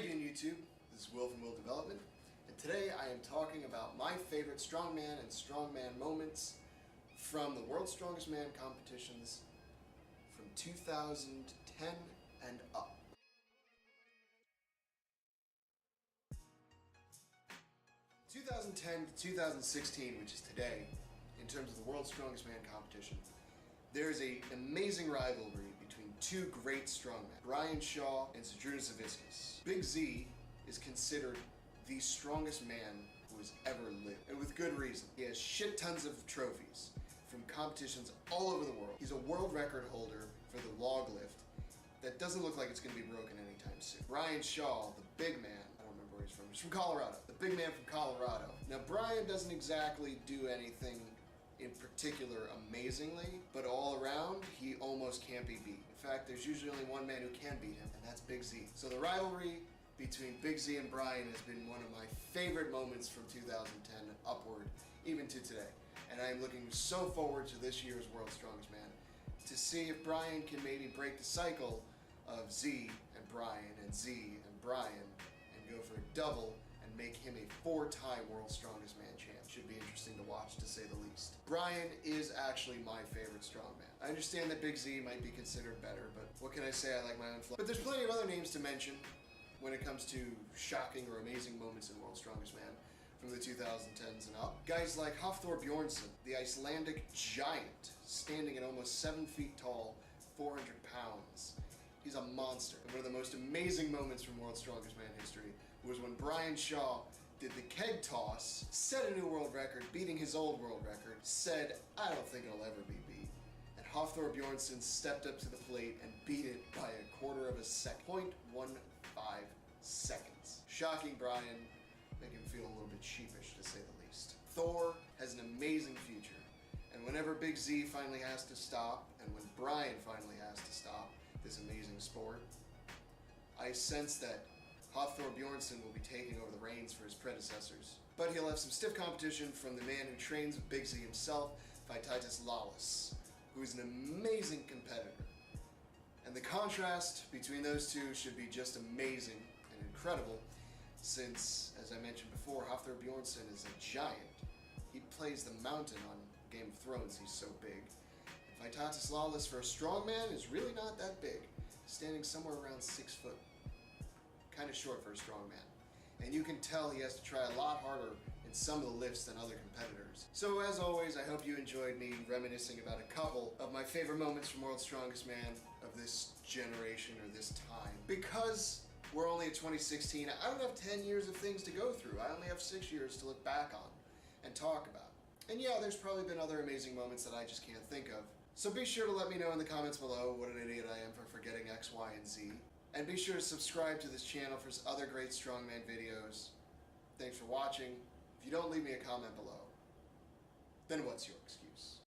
you doing, YouTube? This is Will from Will Development, and today I am talking about my favorite strongman and strongman moments from the World's Strongest Man competitions from 2010 and up. From 2010 to 2016, which is today, in terms of the World's Strongest Man competition, there's an amazing rivalry between two great strongmen, Brian Shaw and Zydrunas Savickas. Big Z is considered the strongest man who has ever lived, and with good reason. He has shit tons of trophies from competitions all over the world. He's a world record holder for the log lift that doesn't look like it's going to be broken anytime soon. Brian Shaw, the big man, I don't remember where he's from. He's from Colorado. The big man from Colorado. Now, Brian doesn't exactly do anything in particular amazingly, but all around, he almost can't be beat. In fact, there's usually only one man who can beat him, and that's Big Z. So the rivalry between Big Z and Brian has been one of my favorite moments from 2010 upward, even to today. And I am looking so forward to this year's World's Strongest Man to see if Brian can maybe break the cycle of Z and Brian and Z and Brian and go for a double and make him a 4-time World's Strongest Man champ. Should be interesting to watch, to say the least. Brian is actually my favorite strongman. I understand that Big Z might be considered better, but what can I say? I like my own flavor. But there's plenty of other names to mention when it comes to shocking or amazing moments in World's Strongest Man from the 2010s and up. Guys like Hafthor Bjornsson, the Icelandic giant, standing at almost 7 feet tall, 400 pounds. He's a monster. And one of the most amazing moments from World's Strongest Man history was when Brian Shaw did the keg toss, set a new world record, beating his old world record, said, "I don't think it'll ever be beat." And Hafthor Bjornsson stepped up to the plate and beat it by a quarter of a second, 0.15 seconds. Shocking Brian, make him feel a little bit sheepish, to say the least. Thor has an amazing future, and whenever Big Z finally has to stop, and when Brian finally has to stop this amazing sport, I sense that Hafthor Bjornsson will be taking over the reins for his predecessors. But he'll have some stiff competition from the man who trains with Big Z himself, Vytautas Lalas, who is an amazing competitor. And the contrast between those two should be just amazing and incredible, since, as I mentioned before, Hafthor Bjornsson is a giant. He plays the mountain on Game of Thrones, he's so big. Vytautas Lalas for a strongman is really not that big, standing somewhere around 6 foot. Kind of short for a strongman. And you can tell he has to try a lot harder in some of the lifts than other competitors. So as always, I hope you enjoyed me reminiscing about a couple of my favorite moments from World's Strongest Man of this generation or this time. Because we're only at 2016, I don't have 10 years of things to go through. I only have 6 years to look back on and talk about. And yeah, there's probably been other amazing moments that I just can't think of. So be sure to let me know in the comments below what an idiot I am for forgetting X, Y, and Z. And be sure to subscribe to this channel for other great strongman videos. Thanks for watching. If you don't leave me a comment below, then what's your excuse?